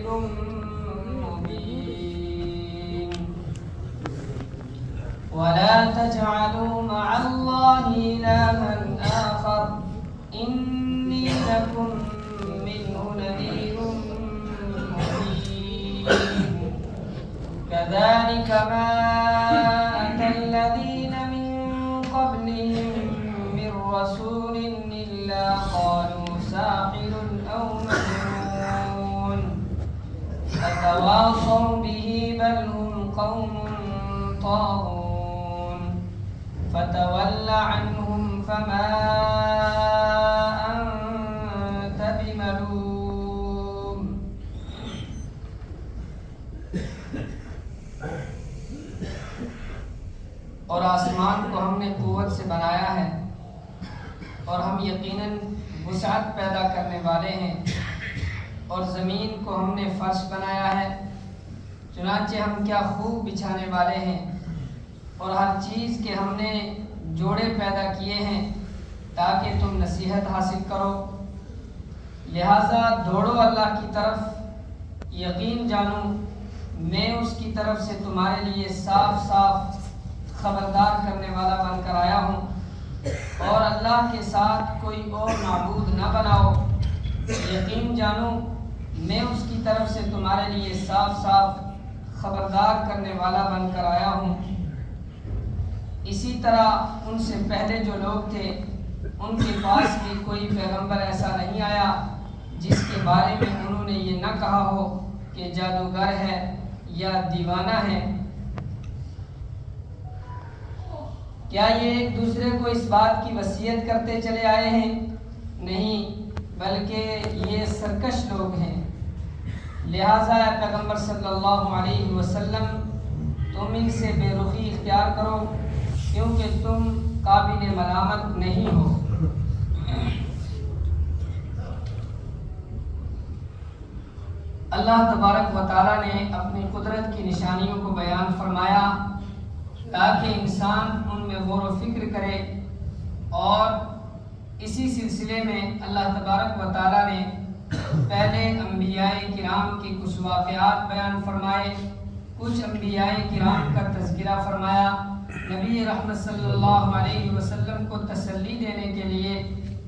نذير مبين ولا تجعلوا مع الله إلها آخر إني لكم منه نذير مبين كذلك ما أتى الذين من قبلهم من رسول إلا قالوا ساحر أو مجنون أتواصوا به بل هم قوم طاغون فتول عنهم فما أنت بملوم اور آسمان کو ہم نے قوت سے بنایا ہے اور ہم یقیناً وسعت پیدا کرنے والے ہیں اور زمین کو ہم نے فرش بنایا ہے چنانچہ ہم کیا خوب بچھانے والے ہیں اور ہر چیز کے ہم نے جوڑے پیدا کیے ہیں تاکہ تم نصیحت حاصل کرو لہٰذا دوڑو اللہ کی طرف یقین جانو میں اس کی طرف سے تمہارے لیے صاف صاف خبردار کرنے والا بن کر آیا ہوں اور اللہ کے ساتھ کوئی اور معبود نہ بناؤ یقین جانو میں اس کی طرف سے تمہارے لیے صاف صاف خبردار کرنے والا بن کر آیا ہوں اسی طرح ان سے پہلے جو لوگ تھے ان کے پاس بھی کوئی پیغمبر ایسا نہیں آیا جس کے بارے میں انہوں نے یہ نہ کہا ہو کہ جادوگر ہے یا دیوانہ ہے کیا یہ ایک دوسرے کو اس بات کی وصیت کرتے چلے آئے ہیں نہیں بلکہ یہ سرکش لوگ ہیں لہٰذا اے پیغمبر صلی اللہ علیہ وسلم تم ان سے بے رخی اختیار کرو کیونکہ تم قابل ملامت نہیں ہو اللہ تبارک و تعالیٰ نے اپنی قدرت کی نشانیوں کو بیان فرمایا تاکہ انسان ان میں غور و فکر کرے اور اسی سلسلے میں اللہ تبارک و تعالیٰ نے پہلے انبیاء کرام کے کچھ واقعات بیان فرمائے کچھ انبیاء کرام کا تذکرہ فرمایا نبی رحمت صلی اللہ علیہ وسلم کو تسلی دینے کے لیے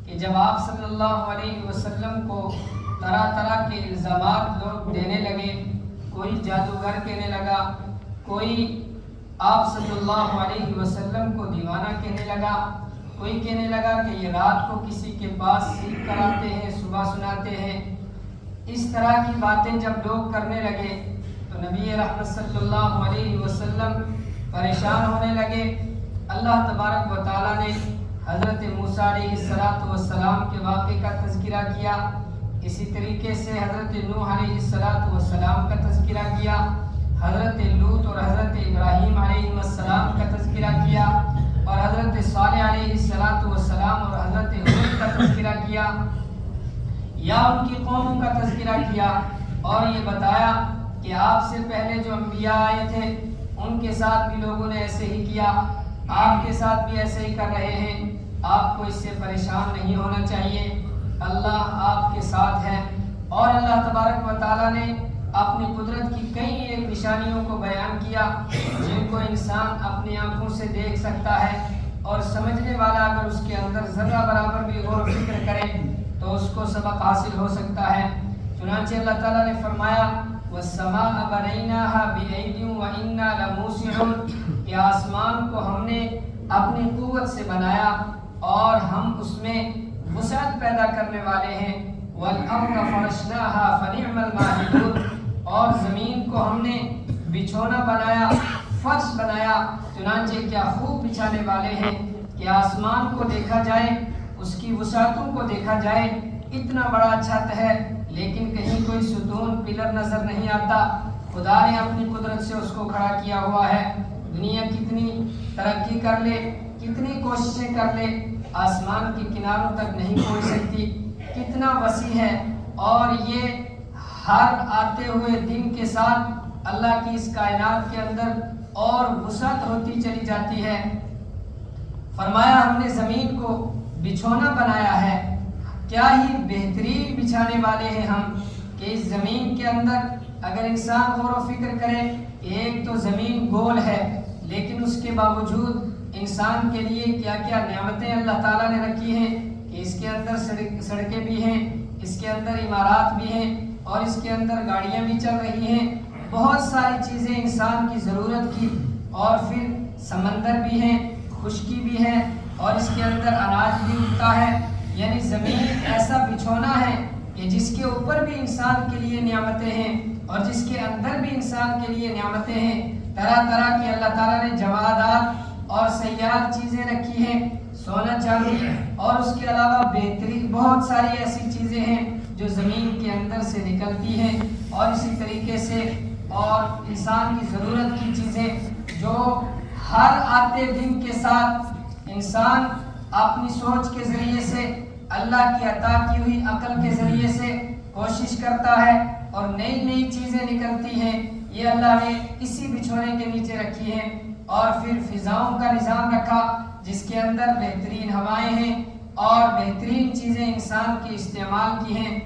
کہ جب آپ صلی اللہ علیہ وسلم کو طرح طرح کے الزامات لوگ دینے لگے کوئی جادوگر کہنے لگا کوئی آپ صلی اللہ علیہ وسلم کو دیوانہ کہنے لگا کوئی کہنے لگا کہ یہ رات کو کسی کے پاس سیکھ کراتے ہیں صبح سناتے ہیں اس طرح کی باتیں جب لوگ کرنے لگے تو نبی رحمت صلی اللہ علیہ وسلم پریشان ہونے لگے اللہ تبارک و تعالیٰ نے حضرت موسیٰ علیہ السلام کے واقعے کا تذکرہ کیا اسی طریقے سے حضرت نوح علیہ السلام کا تذکرہ کیا حضرت لوط اور حضرت ابراہیم علیہ السلام کا تذکرہ کیا اور حضرت صالح علیہ السلام اور حضرت ہود کا تذکرہ کیا یا ان کی قوموں کا تذکرہ کیا اور یہ بتایا کہ آپ سے پہلے جو انبیاء آئے تھے ان کے ساتھ بھی لوگوں نے ایسے ہی کیا آپ کے ساتھ بھی ایسے ہی کر رہے ہیں آپ کو اس سے پریشان نہیں ہونا چاہیے اللہ آپ کے ساتھ ہے اور اللہ تبارک و تعالیٰ نے اپنی قدرت کی کئی ایک نشانیوں کو بیان کیا جن کو انسان اپنی آنکھوں سے دیکھ سکتا ہے اور سمجھنے والا اگر اس کے اندر ذرہ برابر بھی غور و فکر کرے تو اس کو سبق حاصل ہو سکتا ہے چنانچہ اللہ تعالیٰ نے فرمایا وَالسَّمَاءَ بَنَيْنَاهَا بِأَيْدٍ وَإِنَّا لَمُوسِعُونَ کہ آسمان کو ہم نے اپنی قوت سے بنایا اور ہم اس میں وسعت پیدا کرنے والے ہیں وَالْأَرْضَ فَرَشْنَاهَا فَنِعْمَ الْمَاهِدُونَ اور زمین کو ہم نے بچھونا بنایا فرش بنایا چنانچہ کیا خوب بچھانے والے ہیں کہ آسمان کو دیکھا جائے اس کی وسعتوں کو دیکھا جائے اتنا بڑا چھت ہے لیکن کہیں کوئی ستون پلر نظر نہیں آتا خدا نے اپنی قدرت سے اس کو کھڑا کیا ہوا ہے دنیا کتنی ترقی کر لے کتنی کوششیں کر لے آسمان کے کناروں تک نہیں پہنچ سکتی کتنا وسیع ہے اور یہ ہر آتے ہوئے دن کے ساتھ اللہ کی اس کائنات کے اندر اور وسعت ہوتی چلی جاتی ہے فرمایا ہم نے زمین کو بچھونا بنایا ہے کیا ہی بہترین بچھانے والے ہیں ہم کہ اس زمین کے اندر اگر انسان غور و فکر کرے، ایک تو زمین گول ہے، لیکن اس کے باوجود انسان کے لیے کیا کیا نعمتیں اللہ تعالیٰ نے رکھی ہیں کہ اس کے اندر سڑکیں بھی ہیں، اس کے اندر عمارات بھی ہیں، اور اس کے اندر گاڑیاں بھی چل رہی ہیں، بہت ساری چیزیں انسان کی ضرورت کی، اور پھر سمندر بھی ہیں، خشکی بھی ہے، اور اس کے اندر اناج بھی اگتا ہے۔ یعنی زمین ایسا بچھونا ہے کہ جس کے اوپر بھی انسان کے لیے نعمتیں ہیں اور جس کے اندر بھی انسان کے لیے نعمتیں ہیں۔ طرح طرح کی اللہ تعالیٰ نے جمادات اور سیال چیزیں رکھی ہیں، سونا چاندی، اور اس کے علاوہ بہترین بہت ساری ایسی چیزیں ہیں جو زمین کے اندر سے نکلتی ہیں، اور اسی طریقے سے اور انسان کی ضرورت کی چیزیں جو ہر آتے دن کے ساتھ انسان اپنی سوچ کے ذریعے سے، اللہ کی عطا کی ہوئی عقل کے ذریعے سے کوشش کرتا ہے اور نئی نئی چیزیں نکلتی ہیں، یہ اللہ نے اسی بچھونے کے نیچے رکھی ہیں۔ اور پھر فضاؤں کا نظام رکھا جس کے اندر بہترین ہوائیں ہیں اور بہترین چیزیں انسان کے استعمال کی ہیں۔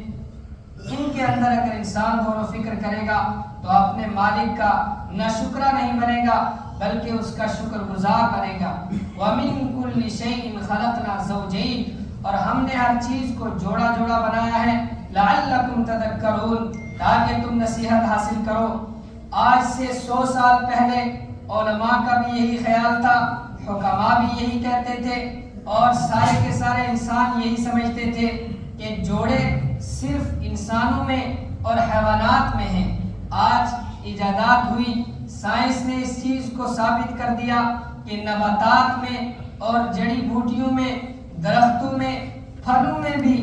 ان کے اندر اگر انسان غور و فکر کرے گا تو اپنے مالک کا نہ شکرہ نہیں بنے گا بلکہ اس کا شکر گزار بنے گا۔ وَمِن كُلِّ شَيْءٍ خَلَقْنَا زَوْجَيْنِ، اور ہم نے ہر چیز کو جوڑا جوڑا بنایا ہے، لَعَلَّكُمْ تَذَكَّرُونَ، تاکہ تم نصیحت حاصل کرو۔ آج سے 100 سال پہلے علماء کا بھی یہی خیال تھا، حکماء بھی یہی کہتے تھے، اور سارے کے سارے انسان یہی سمجھتے تھے کہ جوڑے صرف انسانوں میں اور حیوانات میں ہیں۔ آج ایجادات ہوئی، سائنس نے اس چیز کو ثابت کر دیا کہ نباتات میں اور جڑی بوٹیوں میں، درختوں میں، پھلوں میں بھی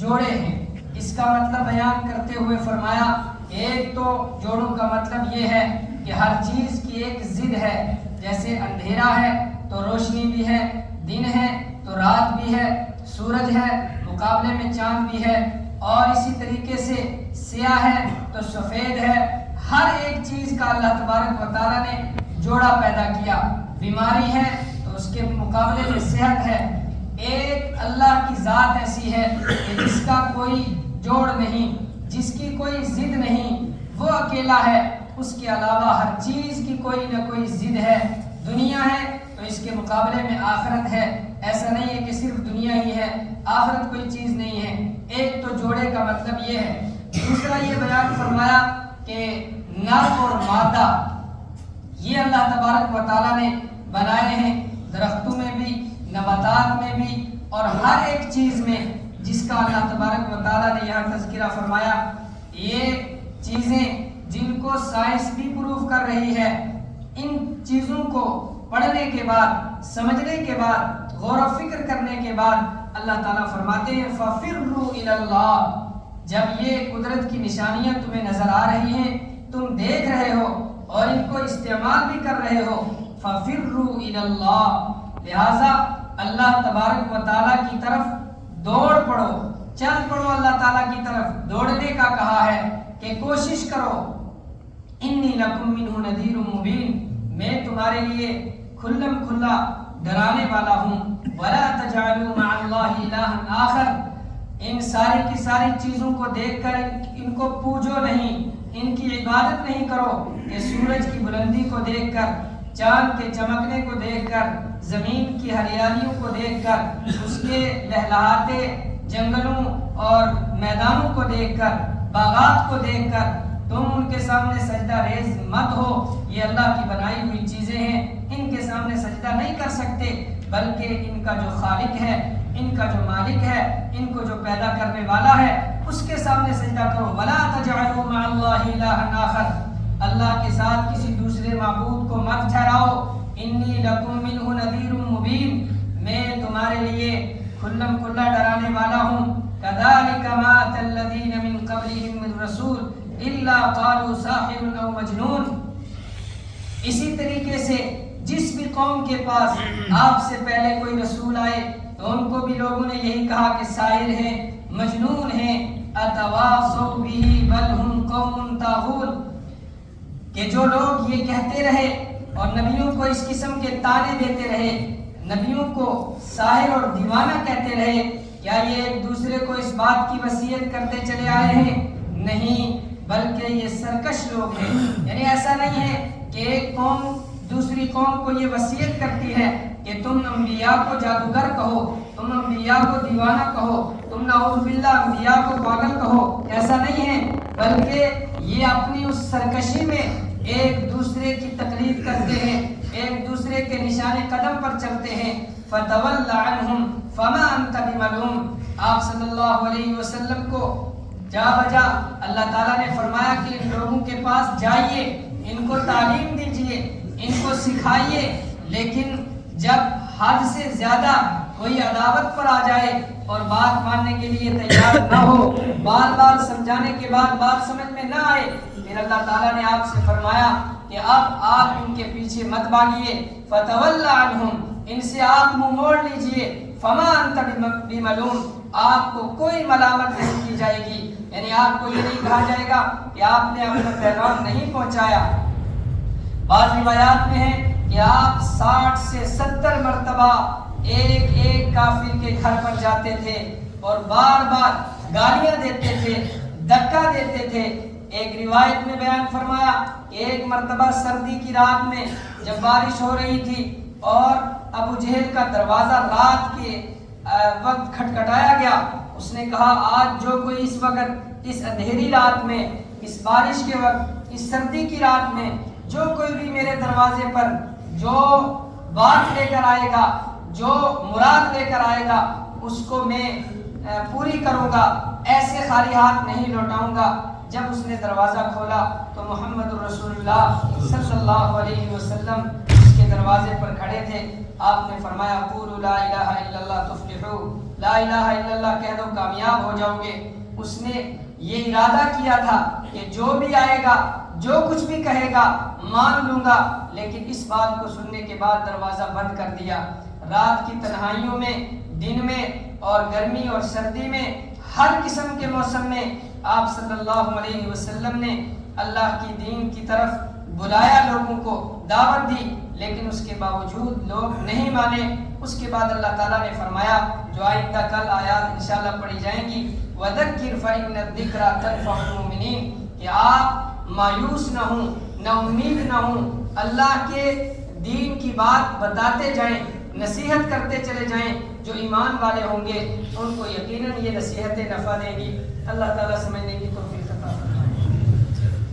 جوڑے ہیں۔ اس کا مطلب بیان کرتے ہوئے فرمایا، ایک تو جوڑوں کا مطلب یہ ہے کہ ہر چیز کی ایک ضد ہے، جیسے اندھیرا ہے تو روشنی بھی ہے، دن ہے تو رات بھی ہے، سورج ہے مقابلے میں چاند بھی ہے، اور اسی طریقے سے سیاہ ہے تو سفید ہے۔ ہر ایک چیز کا اللہ تبارک و تعالیٰ نے جوڑا پیدا کیا۔ بیماری ہے تو اس کے مقابلے میں صحت ہے۔ ایک اللہ کی ذات ایسی ہے کہ جس کا کوئی جوڑ نہیں، جس کی کوئی ضد نہیں، وہ اکیلا ہے، اس کے علاوہ ہر چیز کی کوئی نہ کوئی ضد ہے۔ دنیا ہے تو اس کے مقابلے میں آخرت ہے، ایسا نہیں ہے کہ صرف دنیا ہی ہے، آخرت کوئی چیز نہیں ہے۔ ایک تو جوڑے کا مطلب یہ ہے۔ دوسرا یہ بیان فرمایا کہ نر اور مادہ یہ اللہ تبارک و تعالیٰ نے بنائے ہیں، درختوں میں بھی، نباتات میں بھی، اور ہر ایک چیز میں جس کا اللہ تبارک و تعالیٰ نے یہاں تذکرہ فرمایا۔ یہ چیزیں جن کو سائنس بھی پروف کر رہی ہے، ان چیزوں کو پڑھنے کے بعد، سمجھنے کے بعد، غور و فکر کرنے کے بعد اللہ تعالیٰ فرماتے ہیں فَفِرُّوا إِلَى اللَّهِ، جب یہ قدرت کی نشانیاں تمہیں نظر آ رہی ہیں، تم دیکھ رہے ہو اور ان کو استعمال بھی کر رہے ہو، فَفِرُّوا إِلَى اللَّهِ، لہٰذا اللہ تبارک و تعالیٰ کی طرف دوڑ پڑو، چل پڑو، اللہ تعالیٰ کی طرف دوڑنے کا کہا ہے کہ کوشش کرو۔ انی لکم منہ نذیر مبین، میں تمہارے لیے کھلم کھلا ڈرانے والا ہوں۔ ولا تجعلوا مع اللہ الہا آخر، ان ساری کی ساری چیزوں کو دیکھ کر ان کو پوجو نہیں، ان کی عبادت نہیں کرو کہ سورج کی بلندی کو دیکھ کر، چاند کے چمکنے کو دیکھ کر، زمین کی ہریالیوں کو دیکھ کر، اس کے لہلہاتے جنگلوں اور میدانوں کو دیکھ کر، باغات کو دیکھ کر تم ان کے سامنے سجدہ ریز مت ہو۔ یہ اللہ کی بنائی ہوئی چیزیں ہیں، ان کے سامنے سجدہ نہیں کر سکتے، بلکہ ان کا جو خالق ہے، ان کا جو مالک ہے، ان کو جو پیدا کرنے والا ہے، اس کے سامنے سجدہ کرو۔ ولا تجعلوا مع اللہ الہا آخر، اللہ کے ساتھ کسی دوسرے معبود کو مت ٹھہراؤ۔ انی لکم منہ نذیر مبین، میں تمہارے لیے کھلم کھلا ڈرانے والا ہوں۔ کذالک ما اتى الذین من قبلہم من رسول الا قالوا ساحر او مجنون، اسی طریقے سے جس بھی قوم کے پاس آپ سے پہلے کوئی رسول آئے تو ان کو بھی لوگوں نے یہی کہا کہ ساحر ہیں، مجنون ہیں۔ اتواصوا به بل هم قوم طاغون، کہ جو لوگ یہ کہتے رہے اور نبیوں کو اس قسم کے طعنے دیتے رہے، نبیوں کو ساحر اور دیوانہ کہتے رہے، کیا یہ ایک دوسرے کو اس بات کی وصیت کرتے چلے آئے ہیں؟ نہیں بلکہ یہ سرکش لوگ ہیں. یعنی ایسا نہیں ہے کہ ایک قوم دوسری قوم کو یہ وصیت کرتی ہے کہ تم انبیاء کو جادوگر کہو، تم انبیاء کو دیوانہ کہو، تم نعوذ باللہ انبیاء کو پاگل کہو. ایسا نہیں ہے، بلکہ یہ اپنی اس سرکشی میں ایک دوسرے کی تقلید کرتے ہیں، ایک دوسرے کے نشان قدم پر چلتے ہیں. فَتَوَلَّ عَنْهُمْ فَمَا أَنْتَ بِمَلُومٍ. آپ صلی اللہ علیہ وسلم کو جا بجا اللہ تعالیٰ نے فرمایا کہ ان لوگوں کے پاس جائیے، ان کو تعلیم دیجئے، ان کو سکھائیے، لیکن جب حد سے زیادہ کوئی عداوت پر آ جائے اور بات ماننے کے لیے تیار نہ ہو، بار بار سمجھانے کے بعد بات سمجھ میں نہ آئے، پھر اللہ تعالیٰ نے آپ سے فرمایا کہ اب آپ ان کے پیچھے مت بھاگیے. فَتَوَلَّ عَنْهُمْ، ان سے آپ منہ موڑ لیجئے. فَمَا أَنْتَ بِمَلُومٍ، آپ کو کوئی ملامت نہیں کی جائے گی. یعنی آپ کو یہ نہیں کہا جائے گا کہ آپ نے اپنا پیغام نہیں پہنچایا. بعض روایات میں ہے کہ آپ 60 سے 70 مرتبہ ایک ایک کافر کے گھر پر جاتے تھے اور بار بار گالیاں دیتے تھے، دھکا دیتے تھے. ایک روایت میں بیان فرمایا کہ ایک مرتبہ سردی کی رات میں جب بارش ہو رہی تھی اور ابو جہل کا دروازہ رات کے وقت کھٹکھٹایا گیا. اس نے کہا آج جو کوئی اس وقت اس اندھیری رات میں، اس بارش کے وقت، اس سردی کی رات میں جو کوئی بھی میرے دروازے پر جو بات لے کر آئے گا، جو مراد لے کر آئے گا، اس کو میں پوری کروں گا، ایسے خالی ہاتھ نہیں لوٹاؤں گا. جب اس نے دروازہ کھولا تو محمد رسول اللہ صلی اللہ علیہ وسلم اس کے دروازے پر کھڑے تھے. آپ نے فرمایا قولوا لا الہ الا اللہ تفلحوا، لا الہ الا اللہ کہہ دو کامیاب ہو جاؤ گے. اس نے یہ ارادہ کیا تھا کہ جو بھی آئے گا، جو کچھ بھی کہے گا مان لوں گا، لیکن اس بات کو سننے کے بعد دروازہ بند کر دیا. رات کی تنہائیوں میں، دن میں اور گرمی اور سردی میں، ہر قسم کے موسم میں آپ صلی اللہ علیہ وسلم نے اللہ کی دین کی طرف بلایا، لوگوں کو دعوت دی، لیکن اس کے باوجود لوگ نہیں مانے. اس کے بعد اللہ تعالیٰ نے فرمایا جو آئندہ کل آیات انشاءاللہ پڑھی جائیں گی، وَذَكِّرْ فَإِنَّ الذِّكْرَىٰ تَنفَعُ الْمُؤْمِنِينَ، کہ آپ مایوس نہ ہوں، نا امید نہ ہوں، اللہ کے دین کی بات بتاتے جائیں، نصیحت کرتے چلے جائیں. جو ایمان والے ہوں گے ان کو یقیناً یہ نصیحتیں نفع دیں گی. اللہ تعالیٰ سمجھنے کی